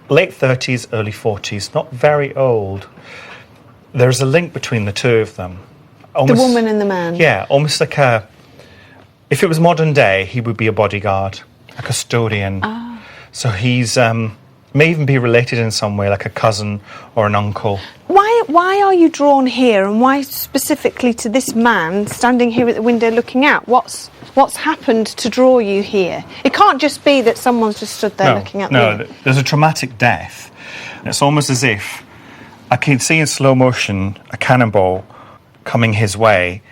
late 30s, early 40s, not very old. There's a link between the two of them. Almost, the woman and the man? Yeah, almost like a... If it was modern day, he would be a bodyguard, a custodian. Ah. So he's... may even be related in some way, like a cousin or an uncle. Why are you drawn here, and why specifically to this man standing here at the window looking out? What's happened to draw you here? It can't just be that someone's just stood there looking at me. No, there's a traumatic death. It's almost as if I can see in slow motion a cannonball coming his way,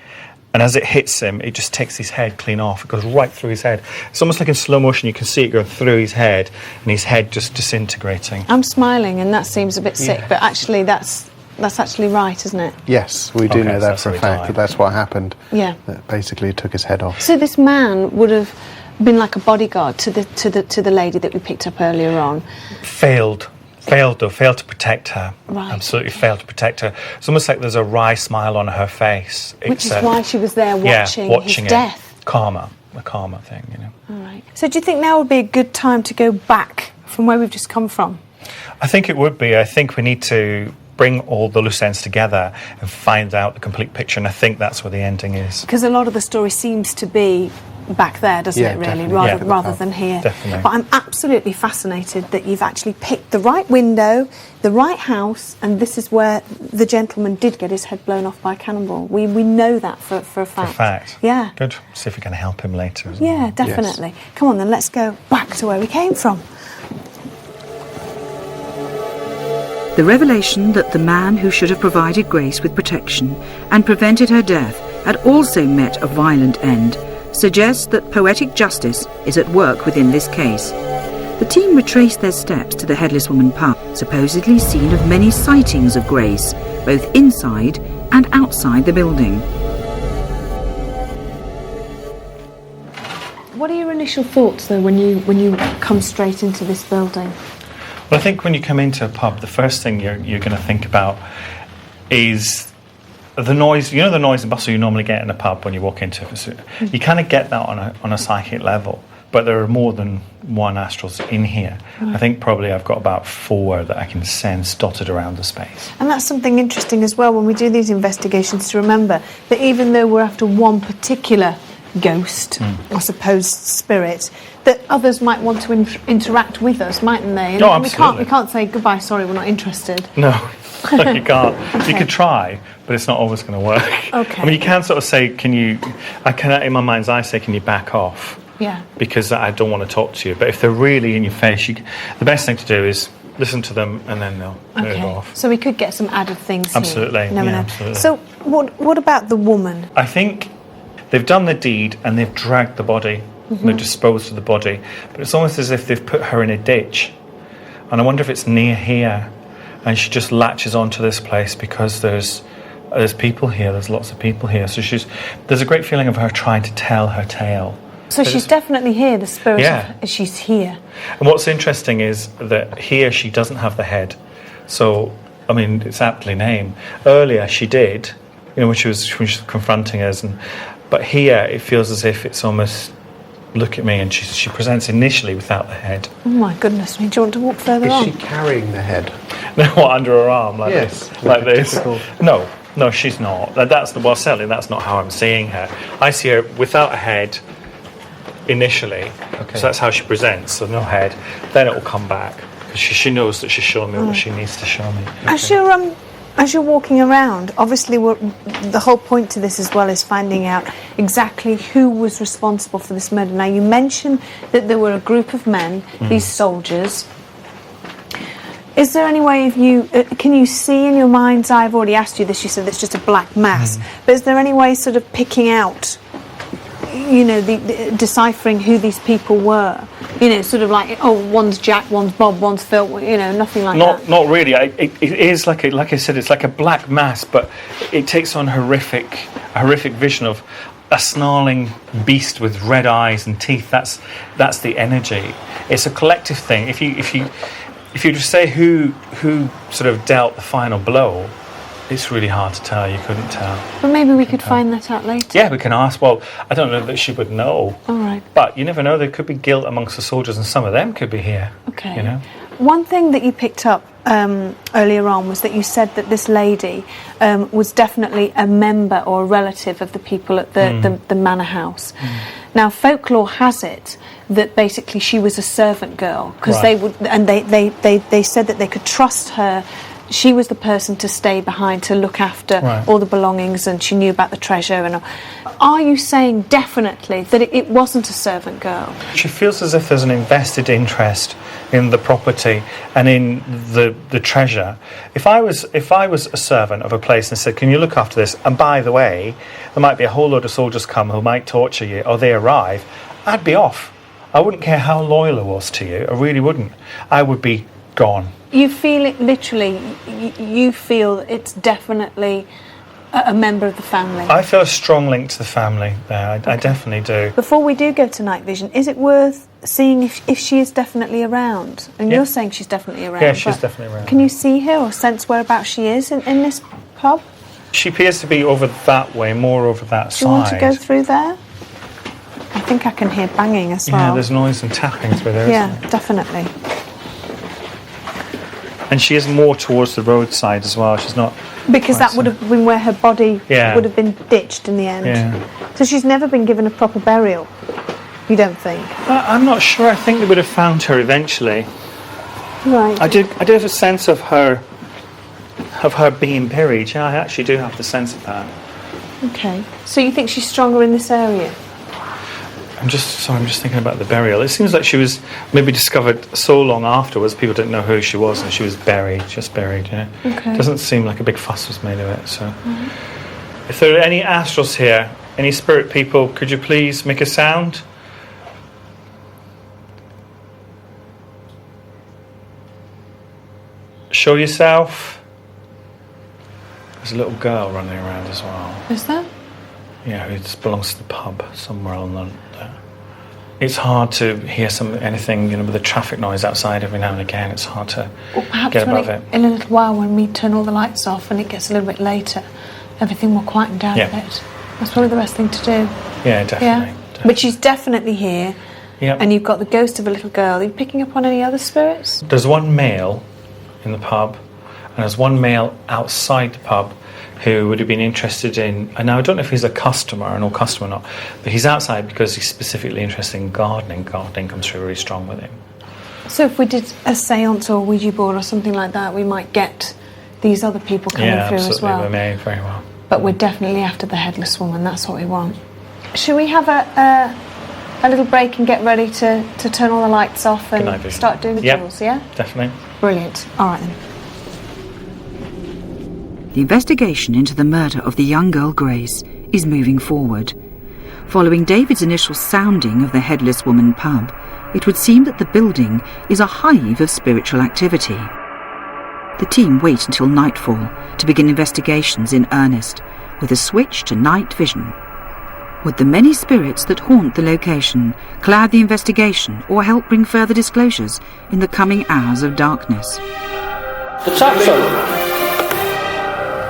and as it hits him, it just takes his head clean off. It goes right through his head. It's almost like in slow motion, you can see it go through his head, and his head just disintegrating. I'm smiling, and that seems a bit sick, but actually that's actually right, isn't it? Yes, we do know that for a fact, that's what happened. Yeah. That basically took his head off. So this man would have been like a bodyguard to the lady that we picked up earlier on. Failed to protect her. Right. Absolutely failed to protect her. It's almost like there's a wry smile on her face. Which is why she was there watching his death. Karma, the karma thing, you know. All right. So do you think now would be a good time to go back from where we've just come from? I think it would be. I think we need to bring all the loose ends together and find out the complete picture, and I think that's where the ending is. Because a lot of the story seems to be back there, doesn't it, really, rather than here. Definitely. But I'm absolutely fascinated that you've actually picked the right window, the right house, and this is where the gentleman did get his head blown off by a cannonball. We know that for a fact. For a fact. Yeah. Good. See if we can help him later. Yeah, definitely. Yes. Come on then, let's go back to where we came from. The revelation that the man who should have provided Grace with protection and prevented her death had also met a violent end suggests that poetic justice is at work within this case. The team retraced their steps to the Headless Woman pub, supposedly scene of many sightings of Grace, both inside and outside the building. What are your initial thoughts, though, when you come straight into this building? Well, I think when you come into a pub, the first thing you're going to think about is the noise. You know, the noise and bustle you normally get in a pub when you walk into it. You kind of get that on a psychic level, but there are more than one astrals in here. I think probably I've got about 4 that I can sense dotted around the space. And that's something interesting as well when we do these investigations, to remember that even though we're after one particular ghost, I suppose spirit, that others might want to interact with us, mightn't they? And no, absolutely. We can't say goodbye, sorry, we're not interested. No, you can't. Okay. You could try, but it's not always going to work. Okay. I mean, you can sort of say, I can, in my mind's eye, say, can you back off? Yeah. Because I don't want to talk to you. But if they're really in your face, the best thing to do is listen to them, and then they'll move off. So we could get some added things absolutely. here. Absolutely. So what about the woman? I think they've done the deed and they've dragged the body. They've disposed of the body. But it's almost as if they've put her in a ditch. And I wonder if it's near here, and she just latches onto this place because there's people here. There's lots of people here. So there's a great feeling of her trying to tell her tale. So she's definitely here, the spirit she's here. And what's interesting is that here she doesn't have the head. So, I mean, it's aptly named. Earlier she did, when she was confronting us. But here it feels as if it's almost, look at me, and she presents initially without the head. Oh my goodness me, do you want to walk further on? Is she carrying the head? No, under her arm, like this? Like this. No, she's not. Certainly that's not how I'm seeing her. I see her without a head initially, so that's how she presents, so no head. Then it will come back, because she knows that she's showing me what she needs to show me. Okay. As you're walking around, obviously the whole point to this as well is finding out exactly who was responsible for this murder. Now, you mentioned that there were a group of men, these soldiers. Is there any way of can you see in your mind's eye, I've already asked you this, you said it's just a black mass, but is there any way sort of picking out, deciphering who these people were? Sort of like, one's Jack, one's Bob, one's Phil, nothing like that. Not really. It is like I said, it's like a black mass, but it takes on a horrific vision of a snarling beast with red eyes and teeth. That's the energy. It's a collective thing. If you just say who sort of dealt the final blow, it's really hard to tell. You couldn't tell. But maybe we could find that out later. Yeah, we can ask. Well, I don't know that she would know. All right. But you never know. There could be guilt amongst the soldiers, and some of them could be here. Okay. One thing that you picked up earlier on was that you said that this lady was definitely a member or a relative of the people at the manor house. Now, folklore has it that basically she was a servant girl, because they said that they could trust her. She was the person to stay behind to look after all the belongings, and she knew about the treasure. And are you saying definitely that it wasn't a servant girl? She feels as if there's an invested interest in the property and in the treasure. If I was a servant of a place and said, "Can you look after this? And by the way, there might be a whole load of soldiers come who might torture you," or they arrive, I'd be off. I wouldn't care how loyal I was to you. I really wouldn't. I would be gone. You feel it literally. You feel it's definitely a member of the family. I feel a strong link to the family there. I definitely do. Before we do go to night vision, is it worth seeing if she is definitely around? And you're saying she's definitely around. Yeah, she's definitely around. Can you see her or sense whereabouts she is in this pub? She appears to be over that way, more over that side. Do you want to go through there? I think I can hear banging as well. Yeah, there's noise and tapping through there. Yeah, isn't there? definitely. And she is more towards the roadside as well. She's not... Because that would have been where her body Yeah. would have been ditched in the end. Yeah. So she's never been given a proper burial, you don't think? I'm not sure. I think they would have found her eventually. Right. I did have a sense of her being buried. Yeah, I actually do have the sense of that. Okay. So you think she's stronger in this area? I'm just thinking about the burial. It seems like she was maybe discovered so long afterwards, people didn't know who she was, and she was just buried. Yeah. Okay. Doesn't seem like a big fuss was made of it. So, if there are any astrals here, any spirit people, could you please make a sound? Show yourself. There's a little girl running around as well. Is there? Yeah, it belongs to the pub somewhere on the. It's hard to hear anything, with the traffic noise outside every now and again. It's hard to get above it. In a little while, when we turn all the lights off and it gets a little bit later, everything will quieten down a bit. That's probably the best thing to do. Yeah, definitely. Yeah, definitely. but she's definitely here. Yep. And you've got the ghost of a little girl. Are you picking up on any other spirits? There's one male in the pub, and there's one male outside the pub who would have been interested in, and now I don't know if he's an old customer or not, but he's outside because he's specifically interested in gardening. Gardening comes through really strong with him. So if we did a seance or a Ouija board or something like that, we might get these other people coming through as well. Yeah, absolutely, we may, very well. But we're definitely after the headless woman, that's what we want. Should we have a little break and get ready to turn all the lights off and start doing the rituals, yeah? Definitely. Brilliant. All right then. The investigation into the murder of the young girl Grace is moving forward. Following David's initial sounding of the Headless Woman pub, it would seem that the building is a hive of spiritual activity. The team wait until nightfall to begin investigations in earnest, with a switch to night vision. Would the many spirits that haunt the location cloud the investigation or help bring further disclosures in the coming hours of darkness? The tap's on.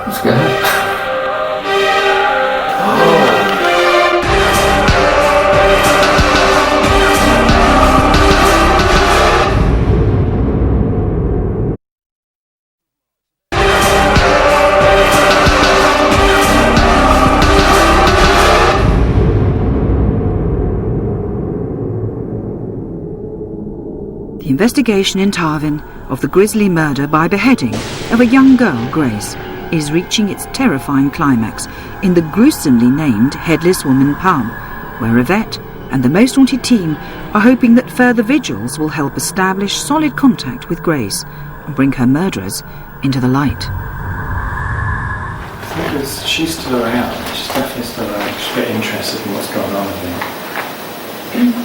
Let's go. The investigation in Tarvin of the grisly murder by beheading of a young girl, Grace, is reaching its terrifying climax in the gruesomely named Headless Woman pub, where Yvette and the Most Haunted team are hoping that further vigils will help establish solid contact with Grace and bring her murderers into the light. She's still around. She's definitely still around. She's a bit interested in what's going on, I think.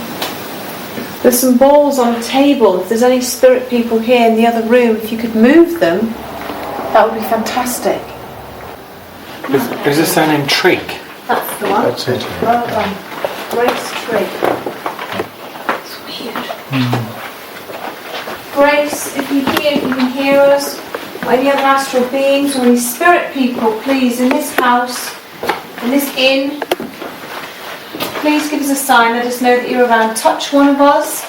There's some balls on a table. If there's any spirit people here in the other room, if you could move them, that would be fantastic. Is this their name Trig? That's the one. That's it. Well done. Grace Trig. It's weird. Grace, if you can hear us, or any other astral beings, or any spirit people, please, in this house, in this inn, please give us a sign, let us know that you're around. Touch one of us,